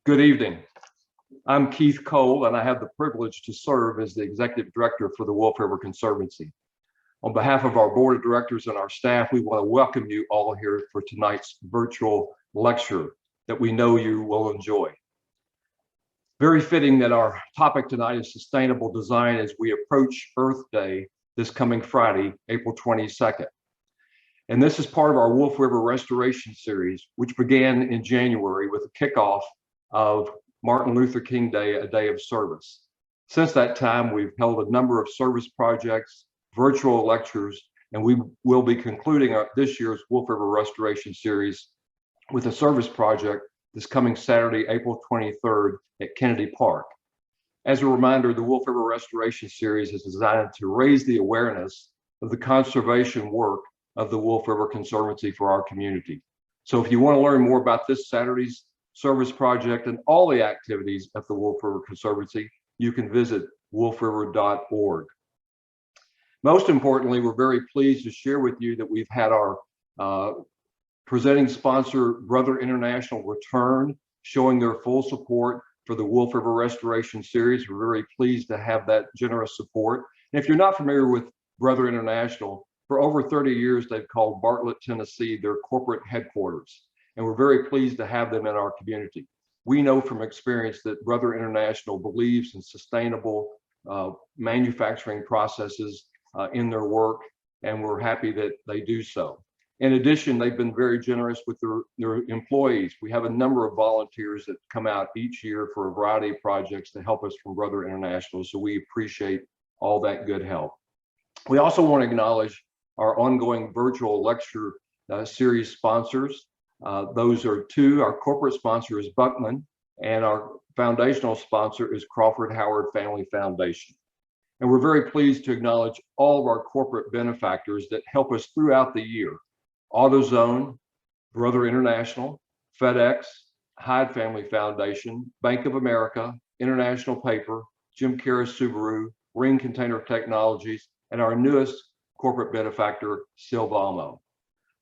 Good evening. I'm Keith Cole, and I have the privilege to serve as the Executive Director for the Wolf River Conservancy. On behalf of our Board of Directors and our staff, we want to welcome you all here for tonight's virtual lecture that we know you will enjoy. Very fitting that our topic tonight is sustainable design as we approach Earth Day this coming Friday, April 22nd. And this is part of our Wolf River Restoration Series, which began in January with a kickoff of Martin Luther King Day, a day of service. Since that time, we've held a number of service projects, virtual lectures, and we will be concluding this year's Wolf River Restoration Series with a service project this coming Saturday, April 23rd at Kennedy Park. As a reminder, the Wolf River Restoration Series is designed to raise the awareness of the conservation work of the Wolf River Conservancy for our community. So if you want to learn more about this Saturday's service project and all the activities at the Wolf River Conservancy, you can visit wolfriver.org. Most importantly, we're very pleased to share with you that we've had our presenting sponsor, Brother International, return, showing their full support for the Wolf River Restoration Series. We're very pleased to have that generous support. And if you're not familiar with Brother International, for over 30 years, they've called Bartlett, Tennessee, their corporate headquarters. And we're very pleased to have them in our community. We know from experience that Brother International believes in sustainable manufacturing processes in their work, and we're happy that they do so. In addition, they've been very generous with their employees. We have a number of volunteers that come out each year for a variety of projects to help us from Brother International, so we appreciate all that good help. We also want to acknowledge our ongoing virtual lecture series sponsors. Those are two. Our corporate sponsor is Buckman, and our foundational sponsor is Crawford Howard Family Foundation. And we're very pleased to acknowledge all of our corporate benefactors that help us throughout the year. AutoZone, Brother International, FedEx, Hyde Family Foundation, Bank of America, International Paper, Jim Kara Subaru, Ring Container Technologies, and our newest corporate benefactor, Silvamo.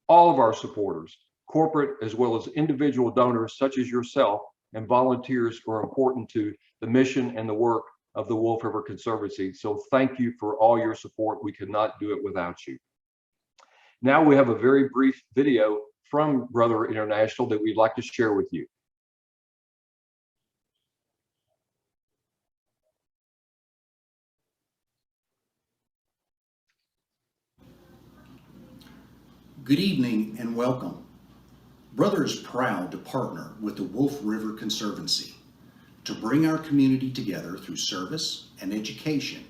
All of our supporters, corporate as well as individual donors such as yourself and volunteers, are important to the mission and the work of the Wolf River Conservancy. So thank you for all your support. We could not do it without you. Now we have a very brief video from Brother International that we'd like to share with you. Good evening and welcome. Brother is proud to partner with the Wolf River Conservancy to bring our community together through service and education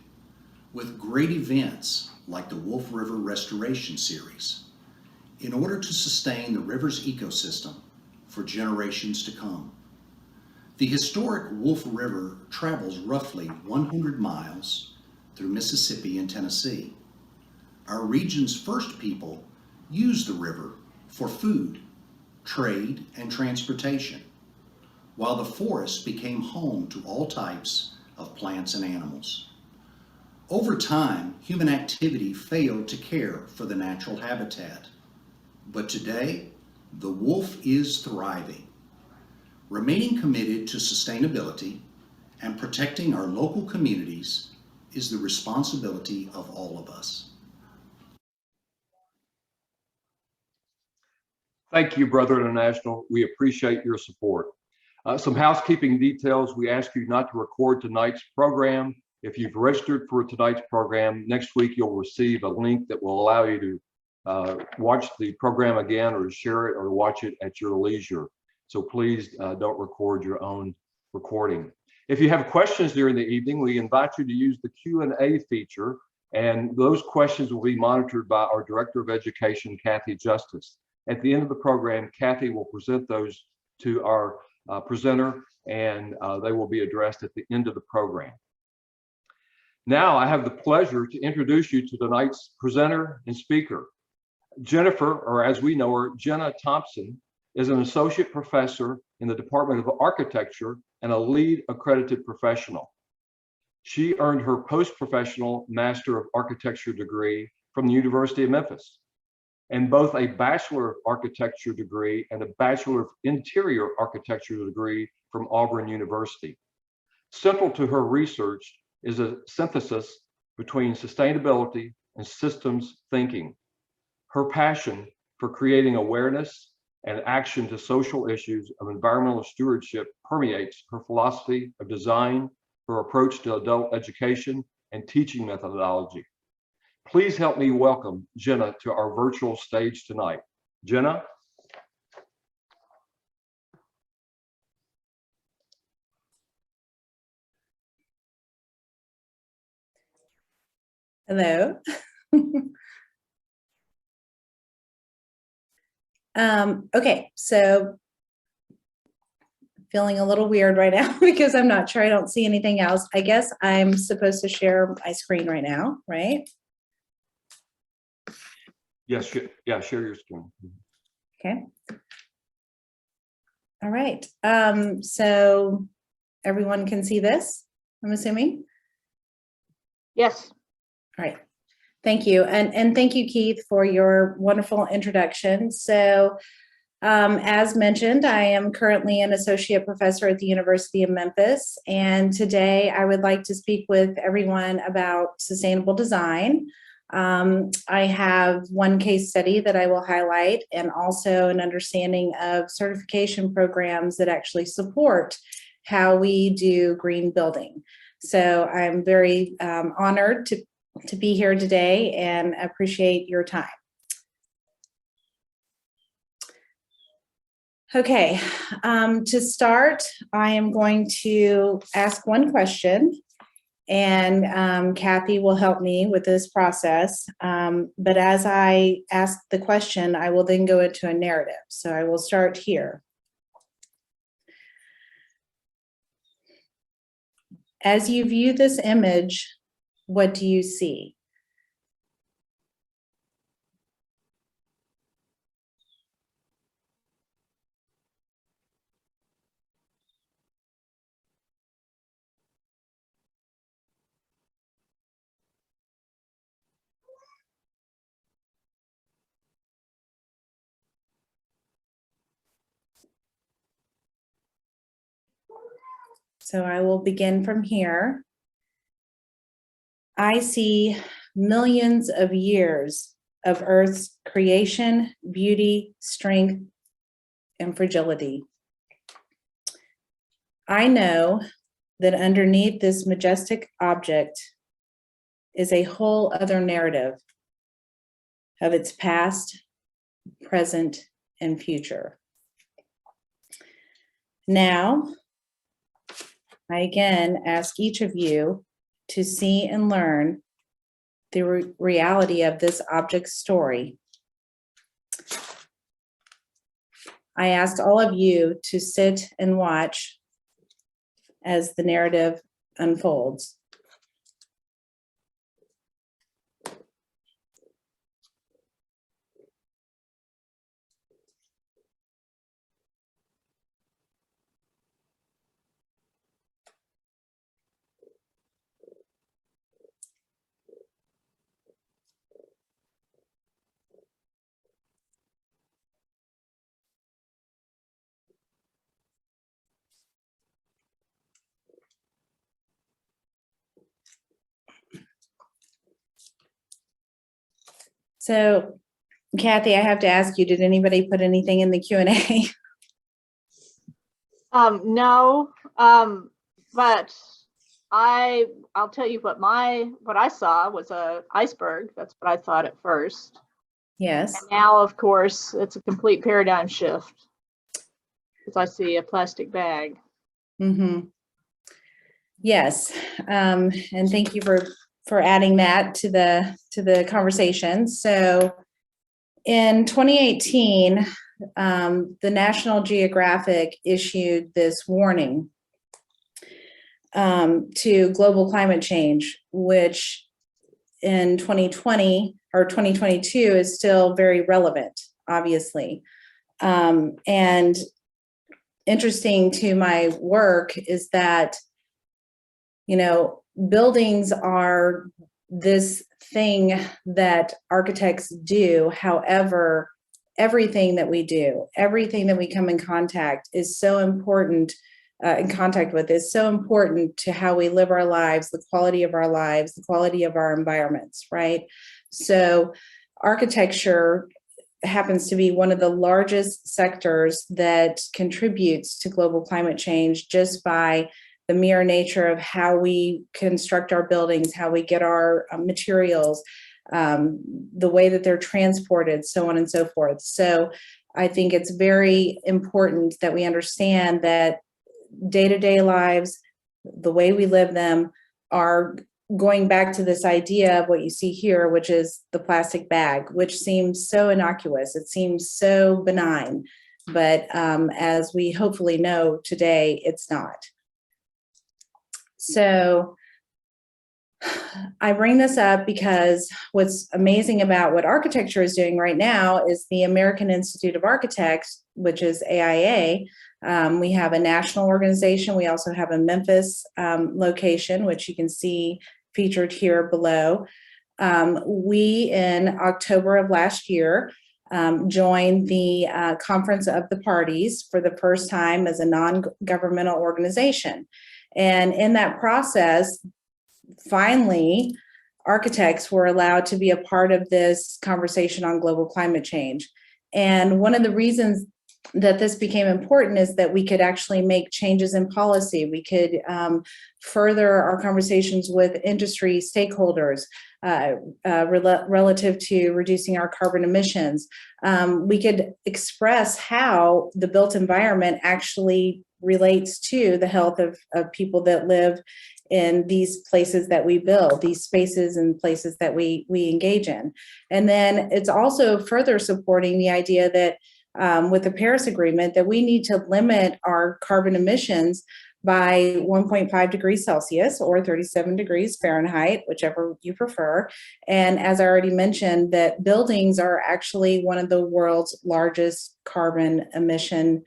with great events like the Wolf River Restoration Series in order to sustain the river's ecosystem for generations to come. The historic Wolf River travels roughly 100 miles through Mississippi and Tennessee. Our region's first people used the river for food, trade, and transportation, while the forest became home to all types of plants and animals. Over time, human activity failed to care for the natural habitat, but today, the wolf is thriving. Remaining committed to sustainability and protecting our local communities is the responsibility of all of us. Thank you, Brother International. We appreciate your support. Some housekeeping details. We ask you not to record tonight's program. If you've registered for tonight's program, next week you'll receive a link that will allow you to watch the program again, or to share it, or to watch it at your leisure. So please don't record your own recording. If you have questions during the evening, we invite you to use the Q&A feature, and those questions will be monitored by our Director of Education, Kathy Justice. At the end of the program, Kathy will present those to our presenter, and they will be addressed at the end of the program. Now I have the pleasure to introduce you to tonight's presenter and speaker. Jennifer, or as we know her, Jenna Thompson, is an associate professor in the Department of Architecture and a lead accredited professional. She earned her post-professional Master of Architecture degree from the University of Memphis. and both a Bachelor of Architecture degree and a Bachelor of Interior Architecture degree from Auburn University. Central to her research is a synthesis between sustainability and systems thinking. Her passion for creating awareness and action to social issues of environmental stewardship permeates her philosophy of design, her approach to adult education, and teaching methodology. Please help me welcome Jenna to our virtual stage tonight. Jenna? Hello. Okay, so feeling a little weird right now because I'm not sure, I don't see anything else. I guess I'm supposed to share my screen right now, right? Yes, yeah, share your screen. Okay. All right, so everyone can see this, I'm assuming? Yes. All right, thank you. And thank you, Keith, for your wonderful introduction. So as mentioned, I am currently an associate professor at the University of Memphis. And today I would like to speak with everyone about sustainable design. I have one case study that I will highlight and also an understanding of certification programs that actually support how we do green building. So I'm very honored to be here today and appreciate your time. Okay, to start, I am going to ask one question, and Kathy will help me with this process. But as I ask the question, I will then go into a narrative. So I will start here. As you view this image, what do you see? So I will begin from here. I see millions of years of Earth's creation, beauty, strength, and fragility. I know that underneath this majestic object is a whole other narrative of its past, present, and future. Now, I again ask each of you to see and learn the reality of this object's story. I ask all of you to sit and watch as the narrative unfolds. So, Kathy, I have to ask you, did anybody put anything in the Q&A? No, but I'll tell you what I saw was a iceberg. That's what I thought at first. Yes. And now, of course, it's a complete paradigm shift because I see a plastic bag. Mm-hmm. Yes, and thank you for adding that to the conversation. So, in 2018, the National Geographic issued this warning to global climate change, which in 2020 or 2022 is still very relevant, obviously. And interesting to my work is that, you know, buildings are this thing that architects do. However, everything that we do, everything that we come in contact is so important, in contact with is so important to how we live our lives, the quality of our lives, the quality of our environments, right? So architecture happens to be one of the largest sectors that contributes to global climate change just by the mere nature of how we construct our buildings, how we get our materials, the way that they're transported, so on and so forth. So I think it's very important that we understand that day-to-day lives, the way we live them, are going back to this idea of what you see here, which is the plastic bag, which seems so innocuous. It seems so benign, but as we hopefully know today, it's not. So I bring this up because what's amazing about what architecture is doing right now is the American Institute of Architects, which is AIA. We have a national organization. We also have a Memphis location, which you can see featured here below. We, in October of last year, joined the Conference of the Parties for the first time as a non-governmental organization. And in that process, finally, architects were allowed to be a part of this conversation on global climate change. And one of the reasons that this became important is that we could actually make changes in policy. We could further our conversations with industry stakeholders relative to reducing our carbon emissions. We could express how the built environment actually relates to the health of people that live in these places that we build, these spaces and places that we engage in. And then it's also further supporting the idea that with the Paris Agreement, that we need to limit our carbon emissions by 1.5 degrees Celsius or 37 degrees Fahrenheit, whichever you prefer. And as I already mentioned, that buildings are actually one of the world's largest carbon emission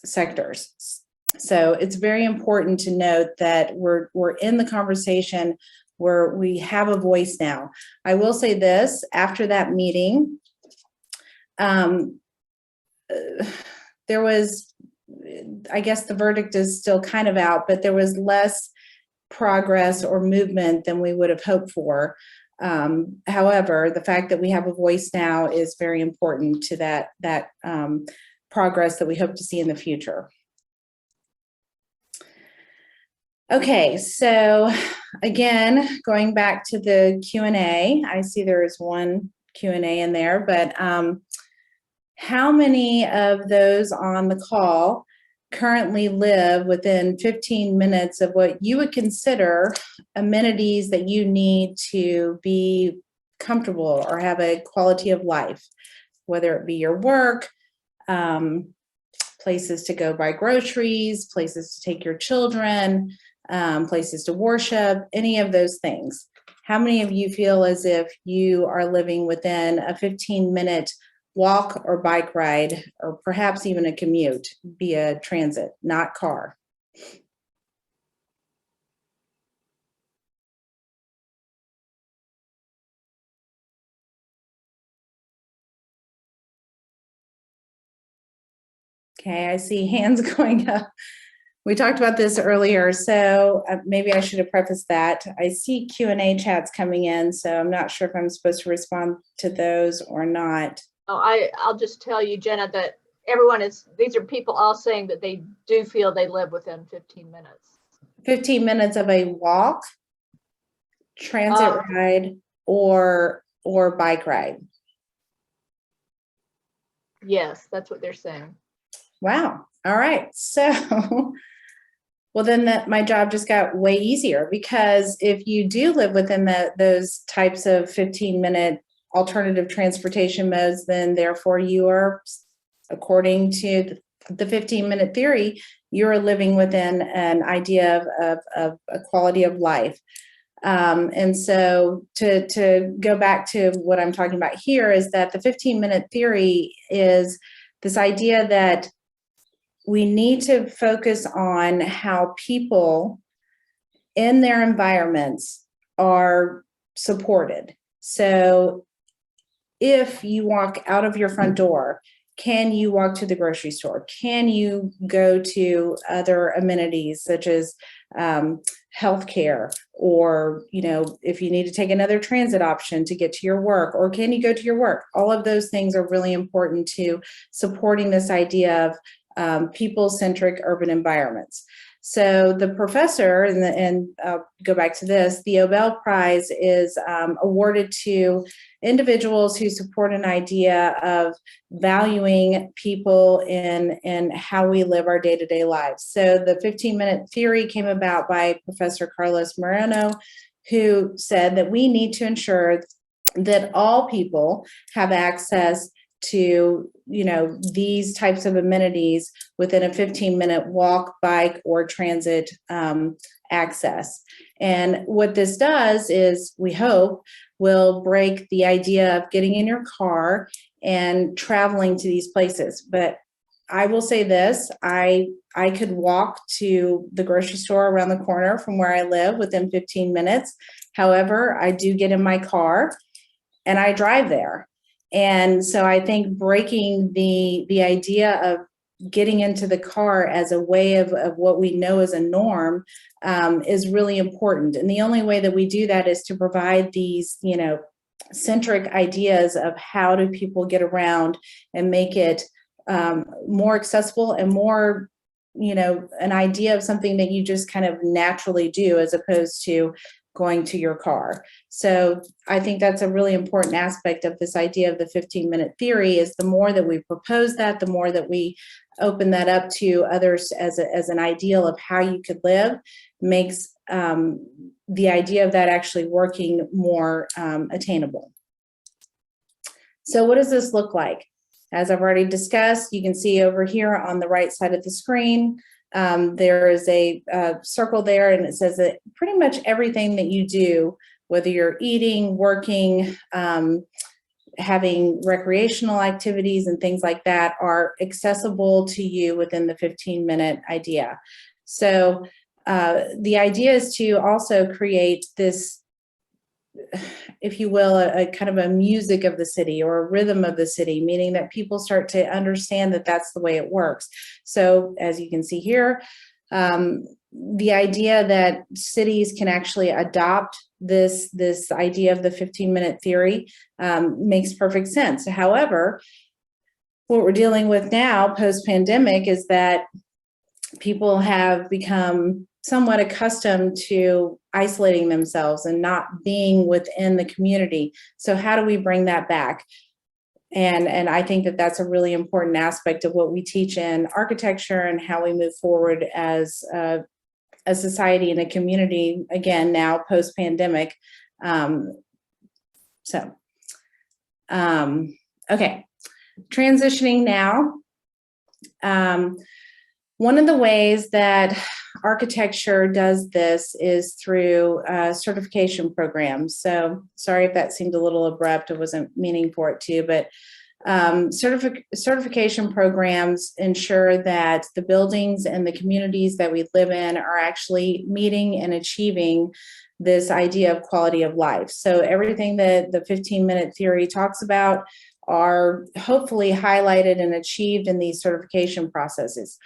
sectors. So it's very important to note that we're in the conversation where we have a voice now. I will say this, after that meeting, there was, I guess the verdict is still kind of out, but there was less progress or movement than we would have hoped for. However, the fact that we have a voice now is very important to that progress that we hope to see in the future. Okay, so again, going back to the Q&A, I see there is one Q&A in there, but how many of those on the call currently live within 15 minutes of what you would consider amenities that you need to be comfortable or have a quality of life, whether it be your work, places to go buy groceries, places to take your children, places to worship, any of those things? How many of you feel as if you are living within a 15-minute walk or bike ride, or perhaps even a commute via transit, not car? Okay, I see hands going up. We talked about this earlier, so maybe I should have prefaced that. I see Q&A chats coming in, so I'm not sure if I'm supposed to respond to those or not. Oh, I'll just tell you, Jenna, that these are people all saying that they do feel they live within 15 minutes. 15 minutes of a walk, transit ride, or bike ride. Yes, that's what they're saying. Wow. All right. So, well, then my job just got way easier, because if you do live within those types of 15-minute alternative transportation modes, then therefore you are, according to the 15-minute theory, you're living within an idea of a quality of life. And so to go back to what I'm talking about here is that the 15-minute theory is this idea that we need to focus on how people in their environments are supported. So if you walk out of your front door, can you walk to the grocery store? Can you go to other amenities such as healthcare, or, you know, if you need to take another transit option to get to your work, or can you go to your work? All of those things are really important to supporting this idea of people-centric urban environments. So the professor, and I'll go back to this, the Nobel Prize is awarded to individuals who support an idea of valuing people in how we live our day-to-day lives. So the 15-minute theory came about by Professor Carlos Moreno, who said that we need to ensure that all people have access to, you know, these types of amenities within a 15-minute walk, bike, or transit access. And what this does is, we hope, will break the idea of getting in your car and traveling to these places. But I will say this, I could walk to the grocery store around the corner from where I live within 15 minutes. However, I do get in my car and I drive there. And so I think breaking the idea of getting into the car as a way of what we know as a norm is really important. And the only way that we do that is to provide these, you know, centric ideas of how do people get around and make it more accessible and more, you know, an idea of something that you just kind of naturally do, as opposed to going to your car. So I think that's a really important aspect of this idea of the 15-minute theory, is the more that we propose that, the more that we open that up to others as an ideal of how you could live, makes the idea of that actually working more attainable. So what does this look like? As I've already discussed, you can see over here on the right side of the screen, there is a circle there, and it says that pretty much everything that you do, whether you're eating, working, having recreational activities and things like that, are accessible to you within the 15-minute idea. So the idea is to also create this, if you will, a kind of a music of the city, or a rhythm of the city, meaning that people start to understand that that's the way it works. So as you can see here, the idea that cities can actually adopt this idea of the 15-minute theory makes perfect sense. However, what we're dealing with now post-pandemic is that people have become somewhat accustomed to isolating themselves and not being within the community. So how do we bring that back? And I think that that's a really important aspect of what we teach in architecture, and how we move forward as a society and a community, again, now post-pandemic. Okay, transitioning now. One of the ways that architecture does this is through certification programs. So sorry if that seemed a little abrupt. I wasn't meaning for it to, but certification programs ensure that the buildings and the communities that we live in are actually meeting and achieving this idea of quality of life. So everything that the 15-minute theory talks about are hopefully highlighted and achieved in these certification processes.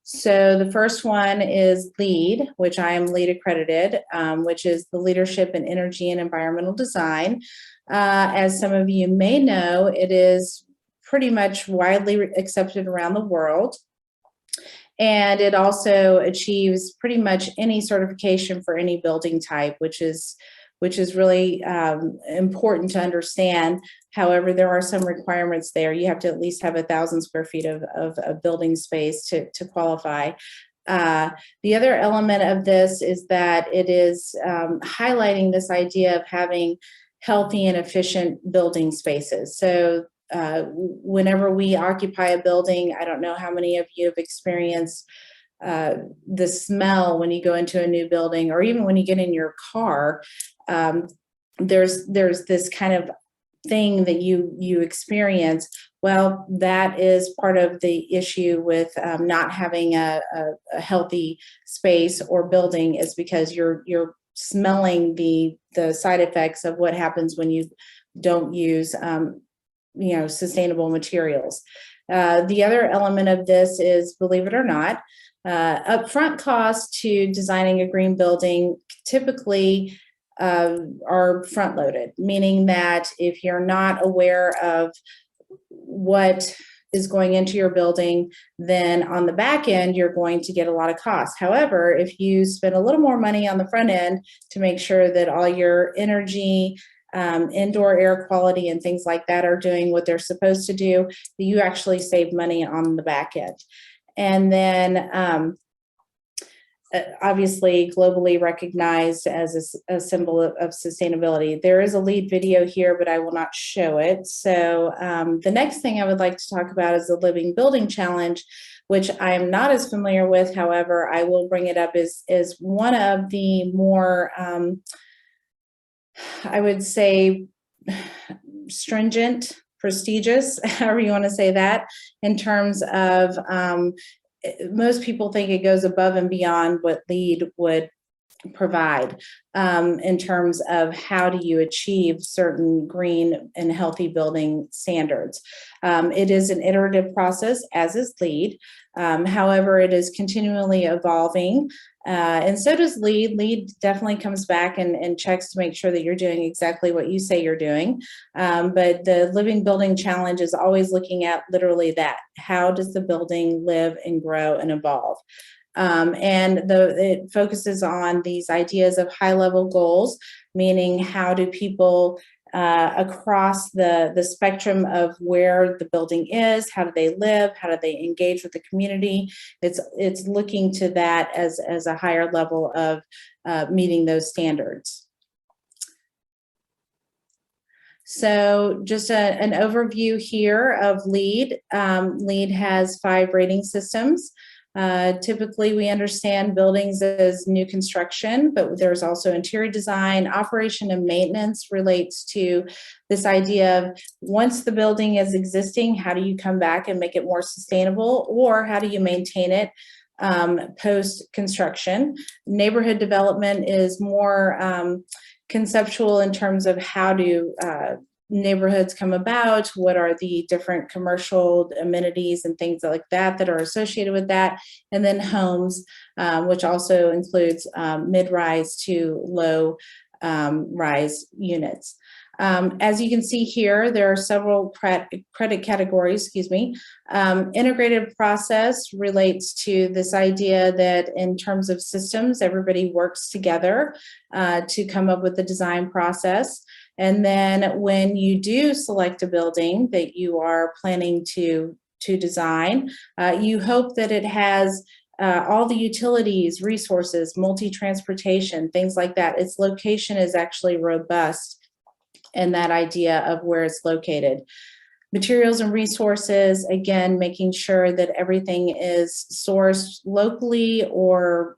So the first one is LEED, which I am LEED accredited, which is the Leadership in Energy and Environmental Design. As some of you may know, it is pretty much widely accepted around the world. And it also achieves pretty much any certification for any building type, which is really important to understand. However, there are some requirements there. You have to at least have 1,000 square feet of building space to qualify. The other element of this is that it is highlighting this idea of having healthy and efficient building spaces. So whenever we occupy a building, I don't know how many of you have experienced the smell when you go into a new building, or even when you get in your car. There's this kind of thing that you experience. Well, that is part of the issue with not having a healthy space or building, is because you're smelling the side effects of what happens when you don't use sustainable materials. The other element of this is, believe it or not, upfront costs to designing a green building typically are front loaded, meaning that if you're not aware of what is going into your building, then on the back end, you're going to get a lot of costs. However, if you spend a little more money on the front end to make sure that all your energy, indoor air quality and things like that are doing what they're supposed to do, you actually save money on the back end. And then obviously globally recognized as a symbol of sustainability. There is a LEED video here, but I will not show it. So the next thing I would like to talk about is the Living Building Challenge, which I am not as familiar with. However, I will bring it up as one of the more, I would say, stringent, prestigious, however you want to say that, in terms of most people think it goes above and beyond what LEED would provide in terms of how do you achieve certain green and healthy building standards. It is an iterative process, as is LEED. However, it is continually evolving. And so does LEED. LEED definitely comes back and checks to make sure that you're doing exactly what you say you're doing. But the Living Building Challenge is always looking at literally that. How does the building live and grow and evolve? It focuses on these ideas of high-level goals, meaning how do people across the spectrum of where the building is, how do they live, how do they engage with the community? It's looking to that as a higher level of meeting those standards. So just an overview here of LEED. LEED has 5 rating systems. Typically, we understand buildings as new construction, but there's also interior design, operation, and maintenance relates to this idea of once the building is existing, how do you come back and make it more sustainable, or how do you maintain it post-construction? Neighborhood development is more conceptual in terms of how do neighborhoods come about, what are the different commercial amenities and things like that are associated with that, and then homes, which also includes mid-rise to low-rise units. As you can see here, there are several credit categories, integrated process relates to this idea that in terms of systems, everybody works together to come up with the design process. And then when you do select a building that you are planning to design, you hope that it has all the utilities, resources, multi-transportation, things like that. Its location is actually robust in that idea of where it's located. Materials and resources, again, making sure that everything is sourced locally or,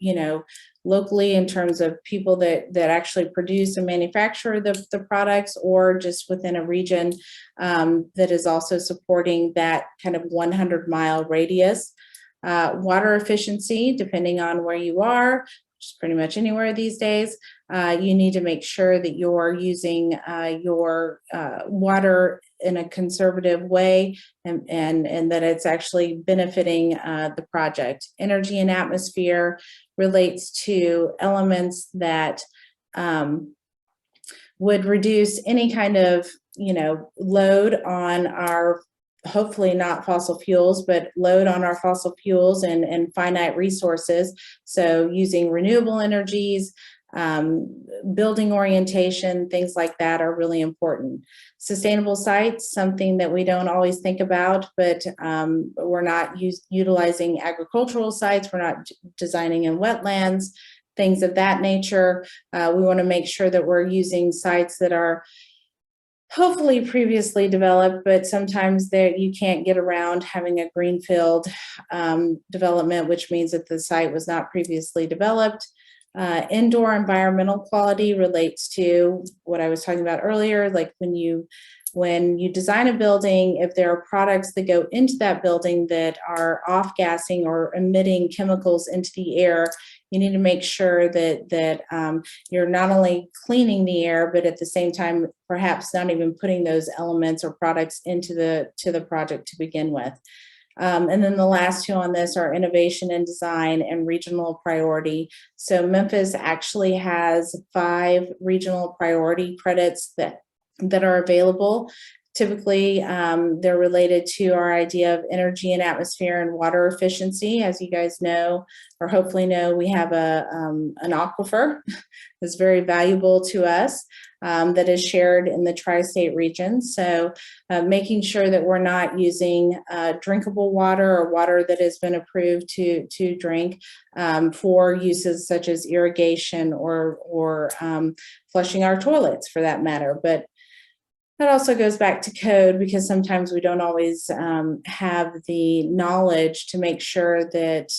locally in terms of people that actually produce and manufacture the products, or just within a region that is also supporting that kind of 100-mile radius. Water efficiency, depending on where you are, which is pretty much anywhere these days, you need to make sure that you're using your water in a conservative way and that it's actually benefiting the project. Energy and atmosphere relates to elements that would reduce any kind of, load on our, hopefully not fossil fuels, but load on our fossil fuels and finite resources. So using renewable energies, building orientation, things like that are really important. Sustainable sites, something that we don't always think about, but we're not utilizing agricultural sites, we're not designing in wetlands, things of that nature. We want to make sure that we're using sites that are hopefully previously developed, but sometimes you can't get around having a greenfield development, which means that the site was not previously developed. Indoor environmental quality relates to what I was talking about earlier, like when you design a building, if there are products that go into that building that are off-gassing or emitting chemicals into the air, you need to make sure that you're not only cleaning the air, but at the same time, perhaps not even putting those elements or products into the project to begin with. And then the last two on this are innovation and design and regional priority. So Memphis actually has 5 regional priority credits that are available. Typically, they're related to our idea of energy and atmosphere and water efficiency. As you guys know, or hopefully know, we have an aquifer that's very valuable to us, that is shared in the tri-state region. So making sure that we're not using drinkable water or water that has been approved to drink for uses such as irrigation or flushing our toilets for that matter. But that also goes back to code, because sometimes we don't always have the knowledge to make sure that,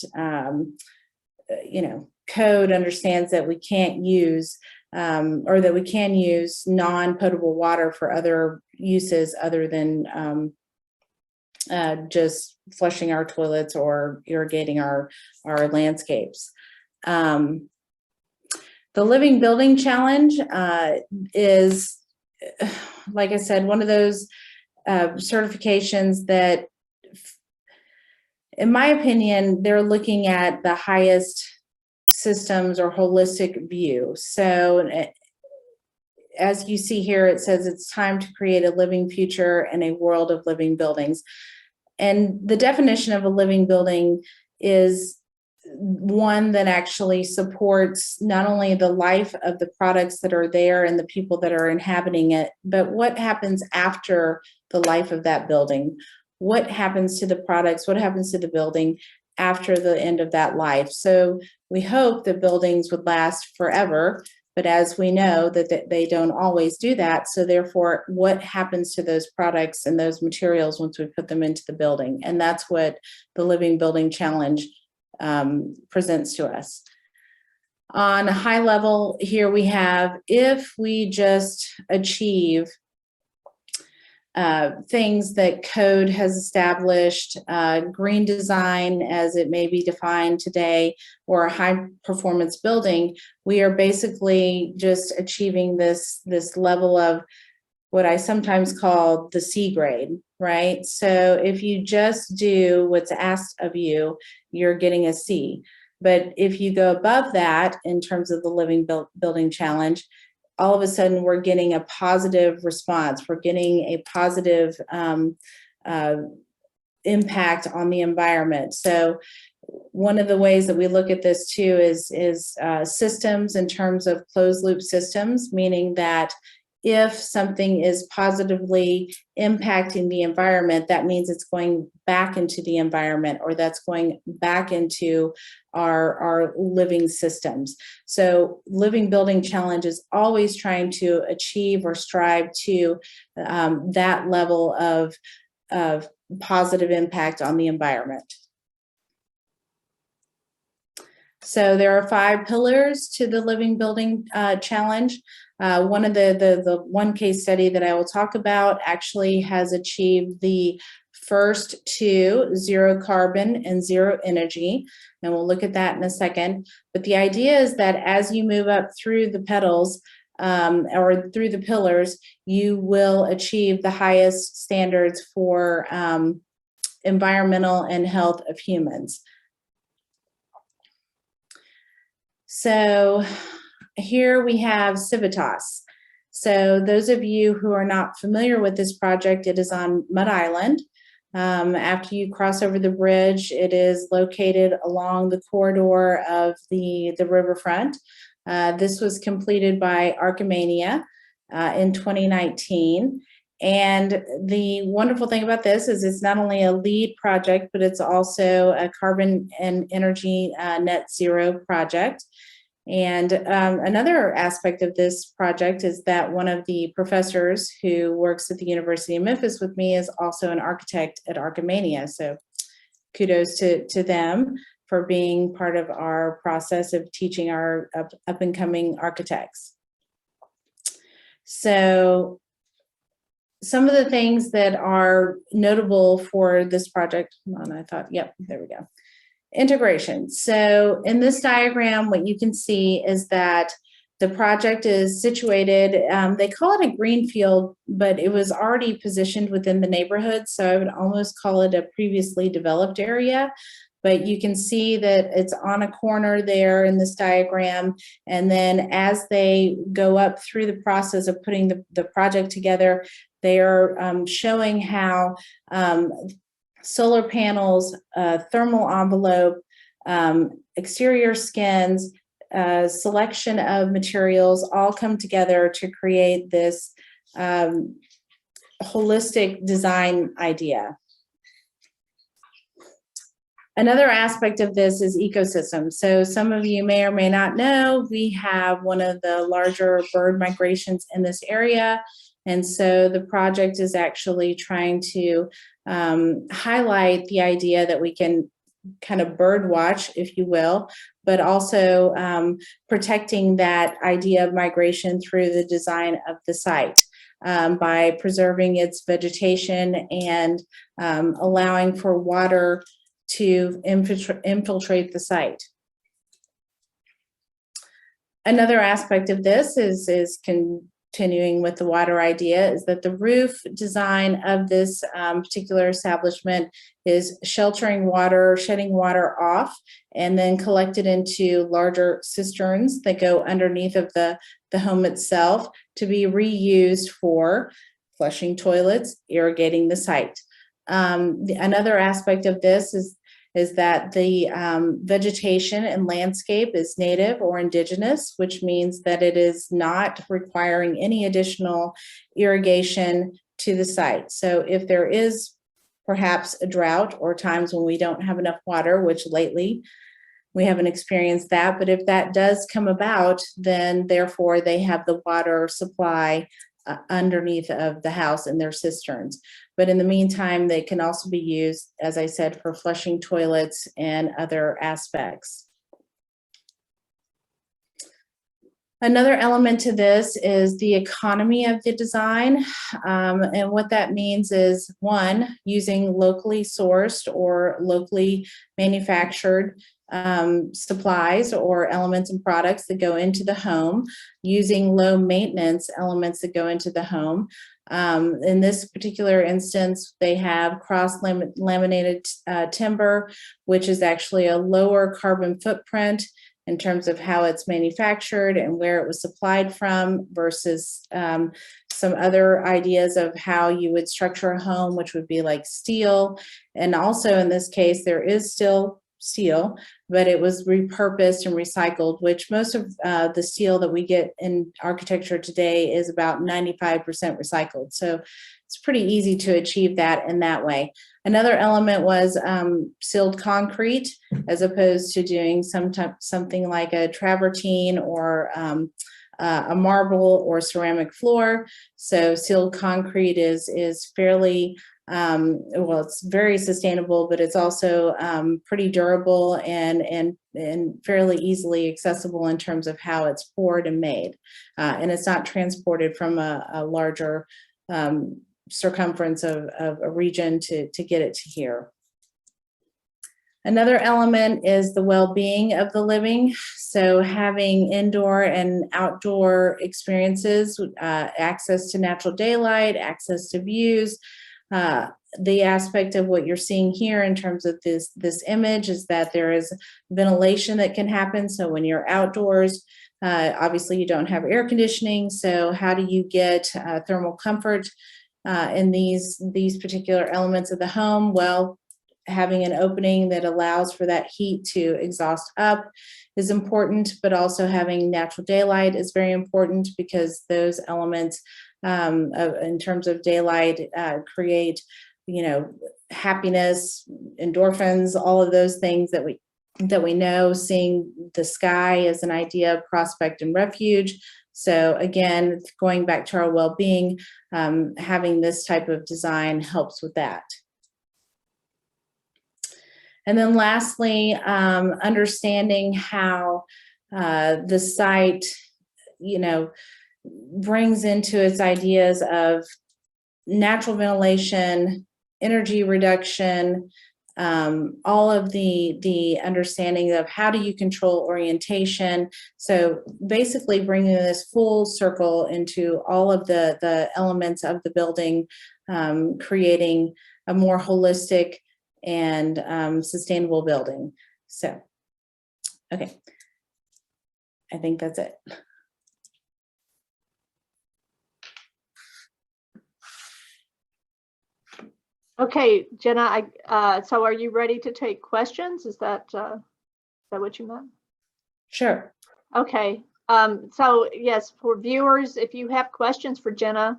code understands that we can't use or that we can use non-potable water for other uses other than just flushing our toilets or irrigating our landscapes. The Living Building Challenge is, like I said, one of those certifications that, in my opinion, they're looking at the highest systems or holistic view. So as you see here, it says it's time to create a living future and a world of living buildings. And the definition of a living building is one that actually supports not only the life of the products that are there and the people that are inhabiting it, but what happens after the life of that building. What happens to the products? What happens to the building after the end of that life? So we hope that buildings would last forever, but as we know that they don't always do that. So therefore, what happens to those products and those materials once we put them into the building? And that's what the Living Building Challenge presents to us. On a high level here we have, if we just achieve things that code has established, green design as it may be defined today, or a high performance building, we are basically just achieving this level of what I sometimes call the C grade, right? So if you just do what's asked of you, you're getting a C. But if you go above that in terms of the Living Building Challenge, all of a sudden we're getting a positive response. We're getting a positive impact on the environment. So one of the ways that we look at this too is systems in terms of closed loop systems, meaning that if something is positively impacting the environment, that means it's going back into the environment, or that's going back into our living systems. So Living Building Challenge is always trying to achieve or strive to that level of positive impact on the environment. So there are 5 pillars to the Living Building Challenge. One of the one case study that I will talk about actually has achieved the first 2, 0 carbon and 0 energy, and we'll look at that in a second. But the idea is that as you move up through the petals or through the pillars, you will achieve the highest standards for environmental and health of humans. So here we have Civitas. So those of you who are not familiar with this project, it is on Mud Island. After you cross over the bridge, it is located along the corridor of the riverfront. This was completed by Archimania in 2019. And the wonderful thing about this is it's not only a LEED project, but it's also a carbon and energy net zero project. And another aspect of this project is that one of the professors who works at the University of Memphis with me is also an architect at Archimania. So kudos to them for being part of our process of teaching our up and coming architects. So some of the things that are notable for this project, yep, there we go. Integration. So in this diagram, what you can see is that the project is situated, they call it a greenfield, but it was already positioned within the neighborhood. So I would almost call it a previously developed area. But you can see that it's on a corner there in this diagram. And then as they go up through the process of putting the project together, they are showing how solar panels, thermal envelope, exterior skins, selection of materials all come together to create this holistic design idea. Another aspect of this is ecosystem. So some of you may or may not know, we have one of the larger bird migrations in this area. And so the project is actually trying to highlight the idea that we can kind of bird watch, if you will, but also protecting that idea of migration through the design of the site by preserving its vegetation and allowing for water to infiltrate the site. Another aspect of this is continuing with the water idea, is that the roof design of this particular establishment is sheltering water, shedding water off, and then collected into larger cisterns that go underneath of the home itself to be reused for flushing toilets, irrigating the site. Another aspect of this is that the vegetation and landscape is native or indigenous, which means that it is not requiring any additional irrigation to the site. So if there is perhaps a drought or times when we don't have enough water, which lately we haven't experienced that, but if that does come about, then therefore they have the water supply underneath of the house in their cisterns. But in the meantime, they can also be used, as I said, for flushing toilets and other aspects. Another element to this is the economy of the design. And what that means is, one, using locally sourced or locally manufactured supplies or elements and products that go into the home, using low maintenance elements that go into the home. In this particular instance, they have cross-laminated timber, which is actually a lower carbon footprint in terms of how it's manufactured and where it was supplied from versus some other ideas of how you would structure a home, which would be like steel. And also in this case, there is still steel, but it was repurposed and recycled, which most of the steel that we get in architecture today is about 95% recycled. So it's pretty easy to achieve that in that way. Another element was sealed concrete, as opposed to doing something like a travertine or a marble or ceramic floor. So sealed concrete is fairly well, it's very sustainable, but it's also pretty durable and fairly easily accessible in terms of how it's poured and made. And it's not transported from a larger circumference of a region to get it to here. Another element is the well-being of the living. So having indoor and outdoor experiences, access to natural daylight, access to views. The aspect of what you're seeing here in terms of this image is that there is ventilation that can happen. So when you're outdoors, obviously you don't have air conditioning. So how do you get thermal comfort in these particular elements of the home? Well, having an opening that allows for that heat to exhaust up is important, but also having natural daylight is very important, because those elements in terms of daylight create, happiness, endorphins, all of those things that we know. Seeing the sky as an idea of prospect and refuge. So again, going back to our well-being, having this type of design helps with that. And then lastly, understanding how the site, brings into its ideas of natural ventilation, energy reduction, all of the understanding of how do you control orientation. So basically bringing this full circle into all of the elements of the building, creating a more holistic and sustainable building. So, okay, I think that's it. Okay, Jenna, so are you ready to take questions? Is that what you meant? Sure. Okay, so yes, for viewers, if you have questions for Jenna,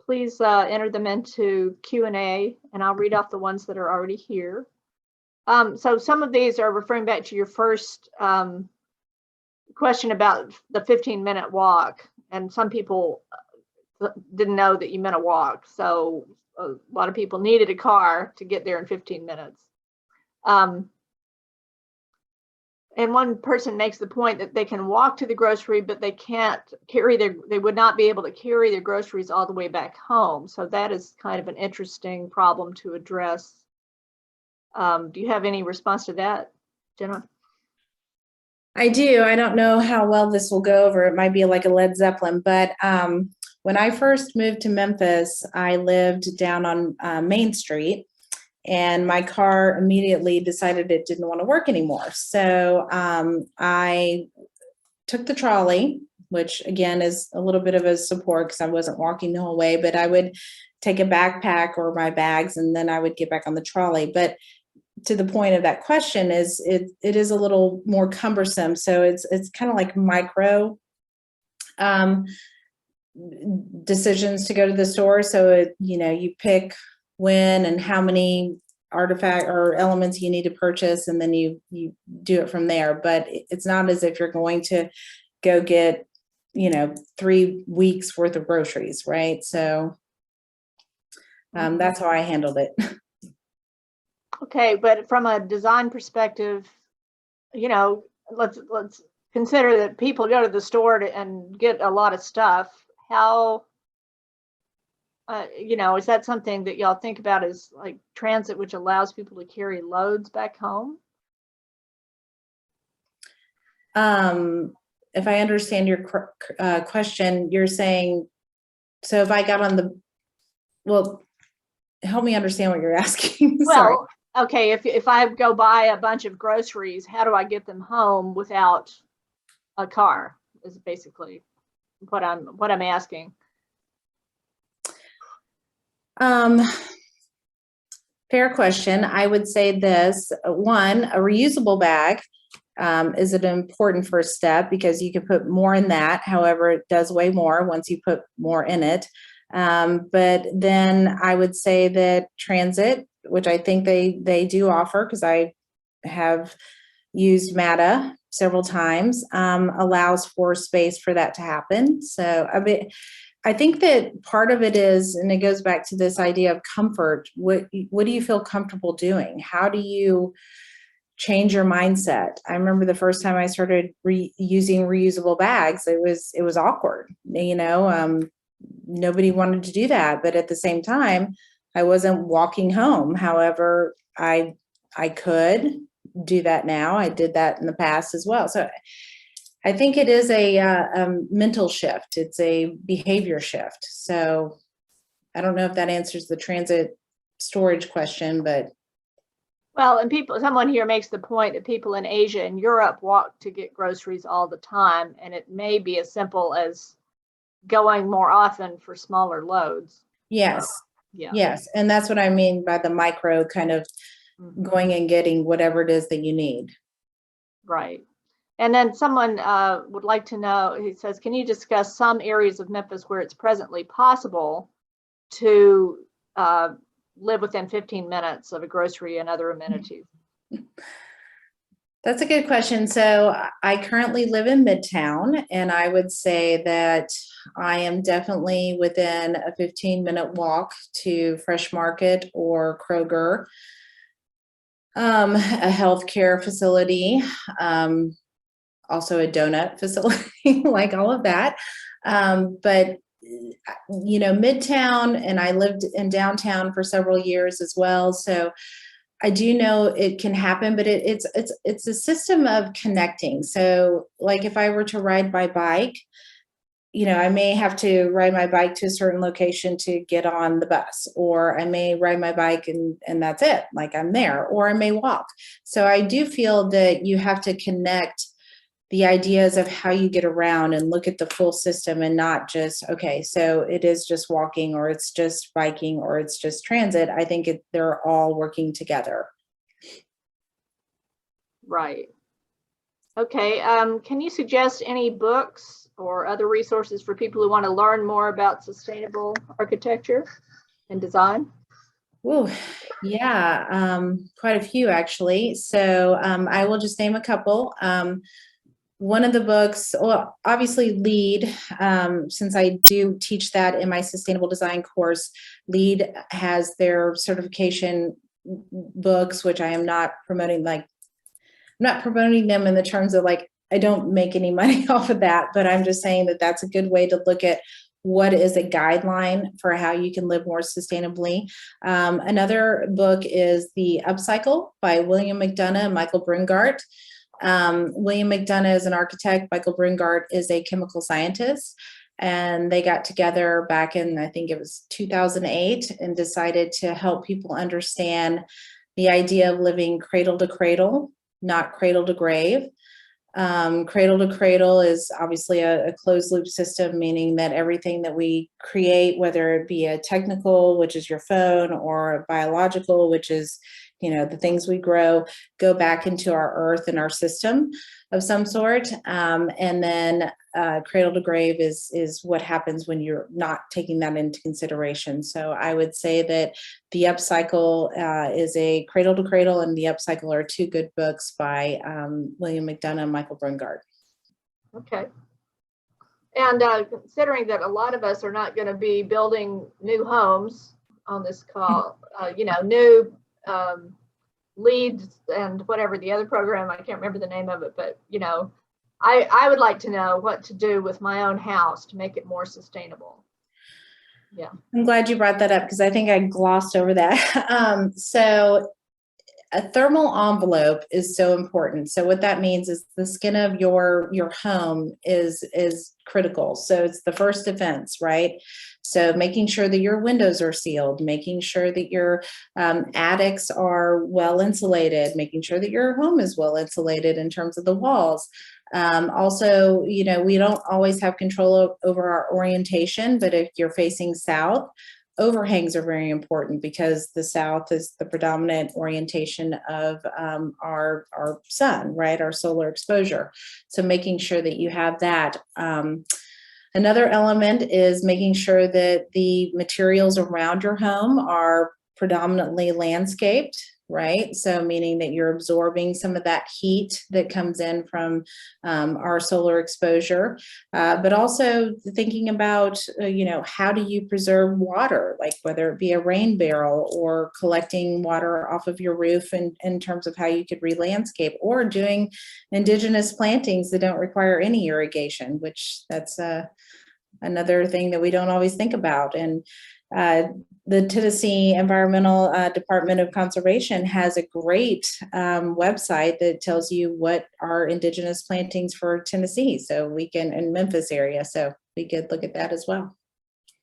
please enter them into Q&A, and I'll read off the ones that are already here. So some of these are referring back to your first question about the 15-minute walk, and some people didn't know that you meant a walk. So a lot of people needed a car to get there in 15 minutes. And one person makes the point that they can walk to the grocery, but they can't carry they would not be able to carry their groceries all the way back home. So that is kind of an interesting problem to address. Do you have any response to that, Jenna? I do. I don't know how well this will go over. It might be like a Led Zeppelin, but when I first moved to Memphis, I lived down on Main Street, and my car immediately decided it didn't want to work anymore. So I took the trolley, which again is a little bit of a support because I wasn't walking the whole way, but I would take a backpack or my bags, and then I would get back on the trolley. But to the point of that question is it is a little more cumbersome. So it's kind of like micro decisions to go to the store. So you pick when and how many artifact or elements you need to purchase, and then you do it from there. But it's not as if you're going to go get 3 weeks worth of groceries, right? So that's how I handled it. Okay, but from a design perspective, let's consider that people go to the store and get a lot of stuff. How, is that something that y'all think about as like transit, which allows people to carry loads back home? If I understand your question, you're saying, so if I got on well, help me understand what you're asking. Sorry. Well, okay, if I go buy a bunch of groceries, how do I get them home without a car? Is basically what I'm asking. Fair question. I would say this: one, a reusable bag is an important first step because you can put more in that. However, it does weigh more once you put more in it. But then I would say that transit, which I think they do offer because I have used MATA several times, allows for space for that to happen. So I think that part of it is, and it goes back to this idea of comfort. What do you feel comfortable doing? How do you change your mindset? I remember the first time I started using reusable bags, it was awkward. Nobody wanted to do that, but at the same time, I wasn't walking home. However, I could do that now. I did that in the past as well. So I think it is a mental shift. It's a behavior shift. So I don't know if that answers the transit storage question, but. Well, and someone here makes the point that people in Asia and Europe walk to get groceries all the time, and it may be as simple as going more often for smaller loads. Yes. So, yeah. Yes. And that's what I mean by the micro kind of going and getting whatever it is that you need. Right. And then someone would like to know, he says, can you discuss some areas of Memphis where it's presently possible to live within 15 minutes of a grocery and other amenities? That's a good question. So I currently live in Midtown, and I would say that I am definitely within a 15-minute walk to Fresh Market or Kroger. A healthcare facility, also a donut facility, like all of that. But Midtown, and I lived in downtown for several years as well. So I do know it can happen, but it's a system of connecting. So like if I were to ride my bike, I may have to ride my bike to a certain location to get on the bus, or I may ride my bike and that's it, like I'm there, or I may walk. So I do feel that you have to connect the ideas of how you get around and look at the full system, and not just, okay, so it is just walking, or it's just biking, or it's just transit. I think they're all working together. Right. Okay. Can you suggest any books or other resources for people who want to learn more about sustainable architecture and design? Oh, yeah, quite a few actually. So I will just name a couple. One of the books, well, obviously LEED, since I do teach that in my sustainable design course, LEED has their certification books, which I am not promoting, I'm not promoting them in the terms of like, I don't make any money off of that, but I'm just saying that that's a good way to look at what is a guideline for how you can live more sustainably. Another book is The Upcycle by William McDonough and Michael Brungart. William McDonough is an architect. Michael Brungart is a chemical scientist. And they got together back in, I think it was 2008, and decided to help people understand the idea of living cradle to cradle, not cradle to grave. Cradle to cradle is obviously a closed loop system, meaning that everything that we create, whether it be a technical, which is your phone, or a biological, which is, the things we grow, go back into our earth and our system of some sort. And then cradle to grave is what happens when you're not taking that into consideration. So I would say that The Upcycle is a cradle to cradle, and The Upcycle are two good books by William McDonough and Michael Brungart. Okay. And considering that a lot of us are not going to be building new homes on this call, new leads and whatever the other program, I can't remember the name of it, but I would like to know what to do with my own house to make it more sustainable. Yeah, I'm glad you brought that up, because I think I glossed over that. So a thermal envelope is so important. So what that means is the skin of your home is critical. So it's the first defense, right? So making sure that your windows are sealed, making sure that your attics are well insulated, making sure that your home is well insulated in terms of the walls. Also, we don't always have control over our orientation, but if you're facing south, overhangs are very important, because the south is the predominant orientation of our sun, right? Our solar exposure. So making sure that you have that. Another element is making sure that the materials around your home are predominantly landscaped, right? So meaning that you're absorbing some of that heat that comes in from our solar exposure, but also thinking about, how do you preserve water, like whether it be a rain barrel, or collecting water off of your roof in terms of how you could re-landscape, or doing indigenous plantings that don't require any irrigation, which that's another thing that we don't always think about. And the Tennessee Environmental Department of Conservation has a great website that tells you what are indigenous plantings for Tennessee. So we can, in Memphis area, so we could look at that as well.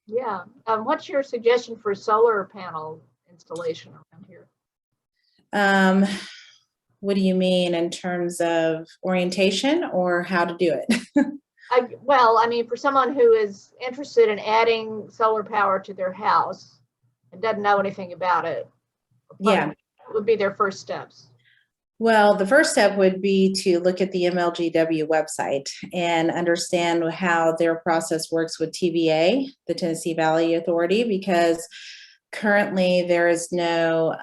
Yeah. What's your suggestion for solar panel installation around here? What do you mean in terms of orientation, or how to do it? For someone who is interested in adding solar power to their house and doesn't know anything about it, what would be their first steps? Well, the first step would be to look at the MLGW website and understand how their process works with TVA, the Tennessee Valley Authority, because currently there is no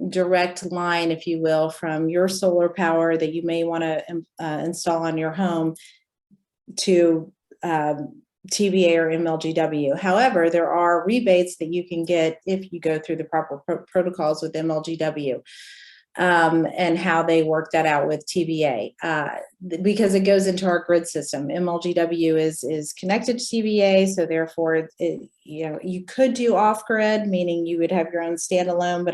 direct line, if you will, from your solar power that you may want to install on your home to TVA or MLGW. However, there are rebates that you can get if you go through the proper protocols with MLGW. and how they work that out with TVA, because it goes into our grid system. MLGW is connected to TVA, so therefore, you could do off-grid, meaning you would have your own standalone, but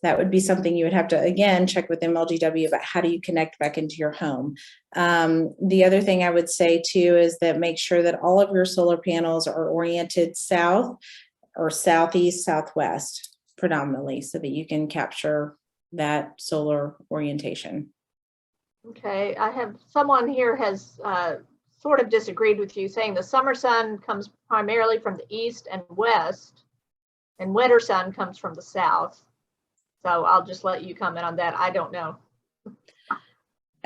that would be something you would have to, again, check with MLGW about how do you connect back into your home. The other thing I would say too is that make sure that all of your solar panels are oriented south or southeast, southwest predominantly, so that you can capture that solar orientation. Okay, I have someone here has sort of disagreed with you, saying the summer sun comes primarily from the east and west, and winter sun comes from the south. So I'll just let you comment on that. I don't know.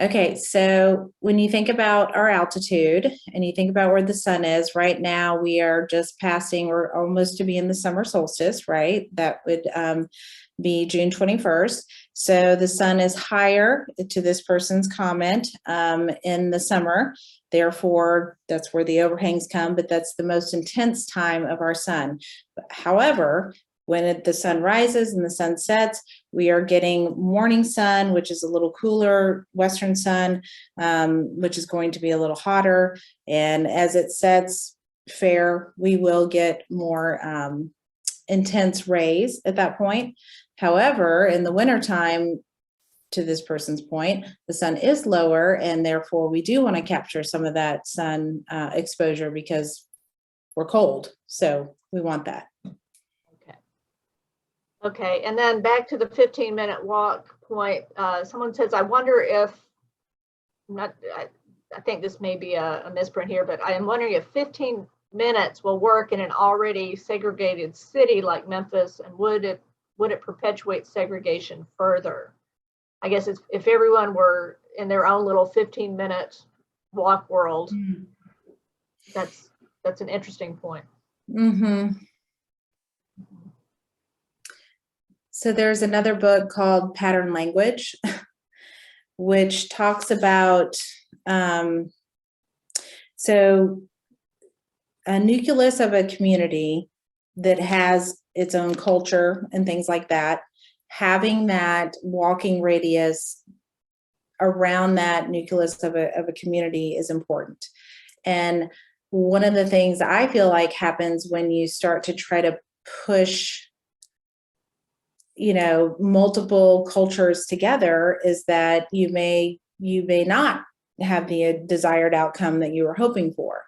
Okay, so when you think about our altitude and you think about where the sun is, right now we are just passing, we're almost to be in the summer solstice, right? That would be June 21st. So the sun is higher, to this person's comment, in the summer. Therefore, that's where the overhangs come, but that's the most intense time of our sun. However, when the sun rises and the sun sets, we are getting morning sun, which is a little cooler, western sun, which is going to be a little hotter. And as it sets fair, we will get more intense rays at that point. However, in the wintertime, to this person's point, the sun is lower, and therefore we do want to capture some of that sun exposure because we're cold. So we want that. Okay, and then back to the 15-minute walk point. Someone says, I wonder if, I think this may be a misprint here, but I am wondering if 15 minutes will work in an already segregated city like Memphis, and would it perpetuate segregation further? I guess it's, if everyone were in their own little 15-minute walk world, that's an interesting point. Mm-hmm. So there's another book called Pattern Language, which talks about, so a nucleus of a community that has its own culture and things like that, having that walking radius around that nucleus of a community is important. And one of the things I feel like happens when you start to try to push multiple cultures together is that you may not have the desired outcome that you were hoping for.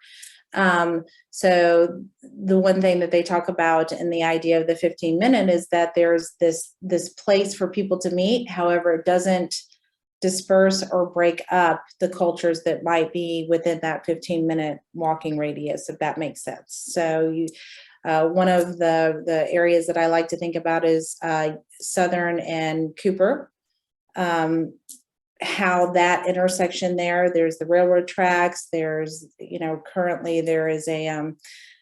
So the one thing that they talk about in the idea of the 15-minute is that there's this place for people to meet. However, it doesn't disperse or break up the cultures that might be within that 15-minute walking radius, if that makes sense. So one of the areas that I like to think about is Southern and Cooper, how that intersection there's the railroad tracks, there's, currently there is a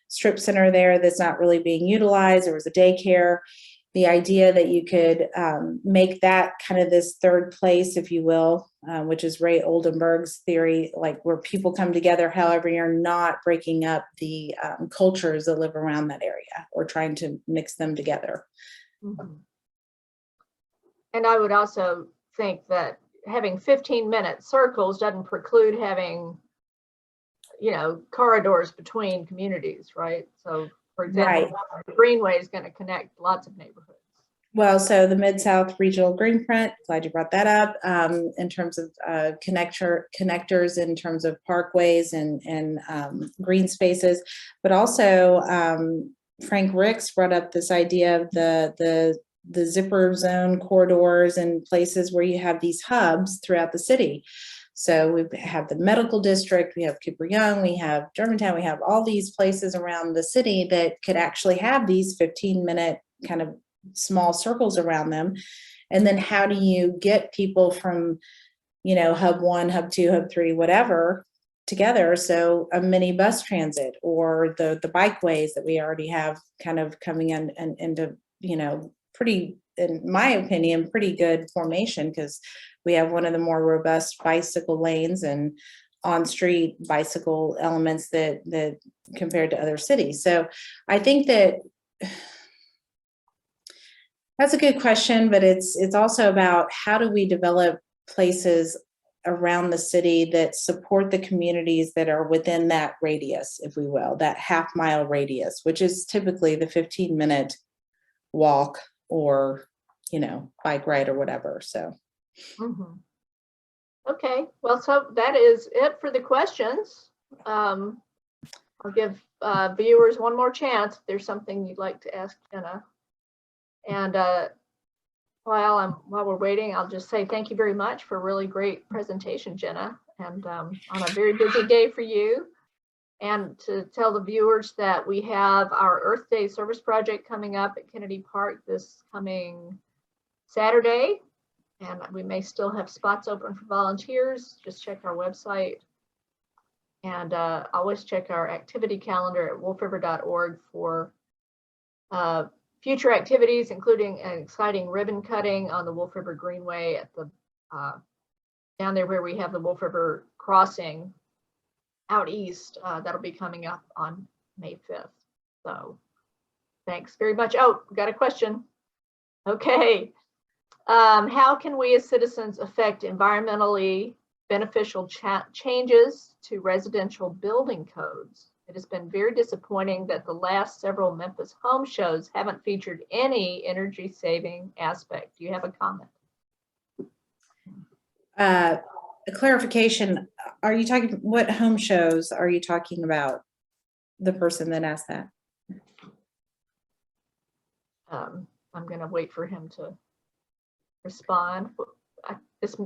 strip center there that's not really being utilized. There was a daycare. The idea that you could make that kind of this third place, if you will, which is Ray Oldenburg's theory, like where people come together, however, you're not breaking up the cultures that live around that area or trying to mix them together. Mm-hmm. And I would also think that having 15-minute circles doesn't preclude having, corridors between communities, right? So, for example, the Greenway is going to connect lots of neighborhoods. Well, so the Mid-South Regional Greenprint, glad you brought that up, in terms of connectors, in terms of parkways and green spaces, but also Frank Ricks brought up this idea of the zipper zone corridors and places where you have these hubs throughout the city. So we have the medical district, we have Cooper Young, we have Germantown, we have all these places around the city that could actually have these 15-minute kind of small circles around them. And then how do you get people from, hub 1, hub 2, hub 3, whatever, together? So a mini bus transit, or the bikeways that we already have kind of coming into, pretty, in my opinion, pretty good formation, because we have one of the more robust bicycle lanes and on-street bicycle elements that compared to other cities. So I think that That's a good question, but it's also about how do we develop places around the city that support the communities that are within that radius, if we will, that half-mile radius, which is typically the 15-minute walk or, bike ride or whatever. So. Mhm. Okay, well, so that is it for the questions. I'll give viewers one more chance if there's something you'd like to ask Jenna. And while we're waiting, I'll just say thank you very much for a really great presentation, Jenna, and on a very busy day for you. And to tell the viewers that we have our Earth Day service project coming up at Kennedy Park this coming Saturday. And we may still have spots open for volunteers. Just check our website. And always check our activity calendar at wolfriver.org for future activities, including an exciting ribbon cutting on the Wolf River Greenway at the down there where we have the Wolf River crossing out east. That'll be coming up on May 5th. So thanks very much. Oh, got a question. Okay. How can we as citizens affect environmentally beneficial changes to residential building codes? It has been very disappointing that the last several Memphis home shows haven't featured any energy saving aspect. Do you have a comment? A clarification, are you talking, what home shows are you talking about? The person that asked that. I'm going to wait for him to respond.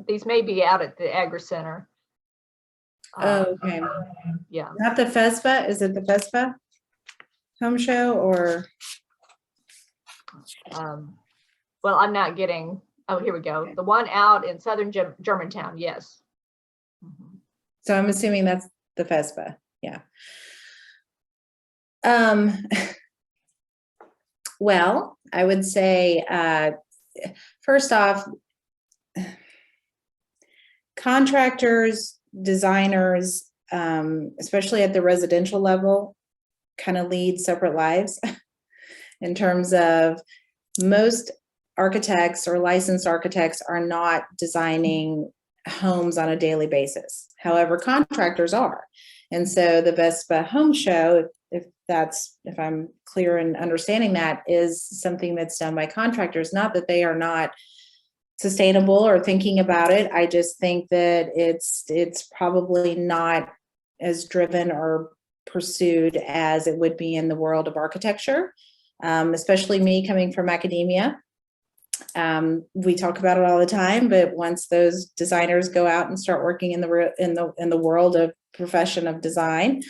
These may be out at the Agri Center. Oh, okay. Yeah. Not the FESPA? Is it the FESPA home show or? Well, I'm not getting, oh, here we go. The one out in southern Germantown, yes. So I'm assuming that's the FESPA, yeah. Well, I would say, first off, contractors, designers, especially at the residential level, kind of lead separate lives in terms of most architects or licensed architects are not designing homes on a daily basis. However, contractors are. And so the Vespa Home Show, if I'm clear in understanding that, is something that's done by contractors, not that they are not sustainable or thinking about it. I just think that it's probably not as driven or pursued as it would be in the world of architecture, especially me coming from academia. We talk about it all the time, but once those designers go out and start working in the world of profession of design,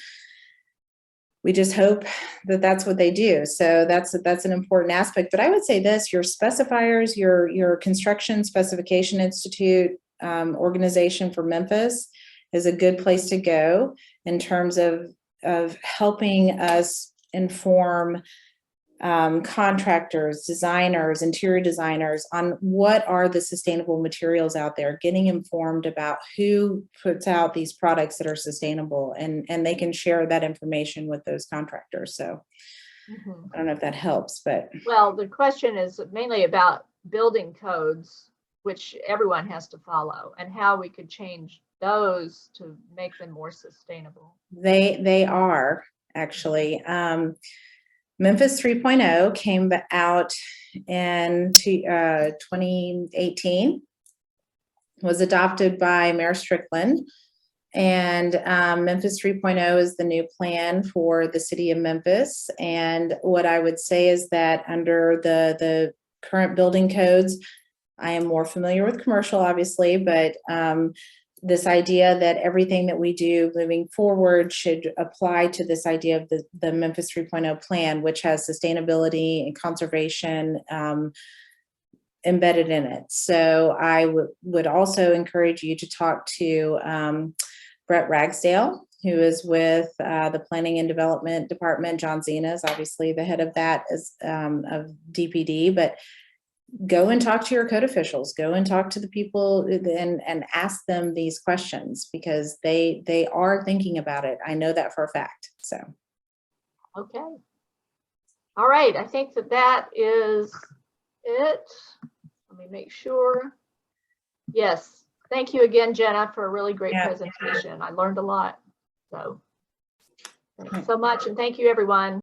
we just hope that that's what they do. So that's an important aspect. But I would say this: your specifiers, your Construction Specification Institute organization for Memphis is a good place to go in terms of helping us inform contractors, designers, interior designers on what are the sustainable materials out there, getting informed about who puts out these products that are sustainable, and they can share that information with those contractors. So I don't know if that helps, but. Well, the question is mainly about building codes, which everyone has to follow, and how we could change those to make them more sustainable. They are actually. Memphis 3.0 came out in 2018, was adopted by Mayor Strickland, and Memphis 3.0 is the new plan for the city of Memphis. And what I would say is that under the current building codes, I am more familiar with commercial, obviously, but this idea that everything that we do moving forward should apply to this idea of the Memphis 3.0 plan, which has sustainability and conservation embedded in it. So I would also encourage you to talk to Brett Ragsdale, who is with the Planning and Development Department. John Zena is obviously the head of that of DPD, but go and talk to your code officials, go and talk to the people and ask them these questions, because they are thinking about it. I know that for a fact. So. Okay. All right. I think that is it. Let me make sure. Yes. Thank you again, Jenna, for a really great Yeah. presentation. I learned a lot. So thanks so much. And thank you, everyone.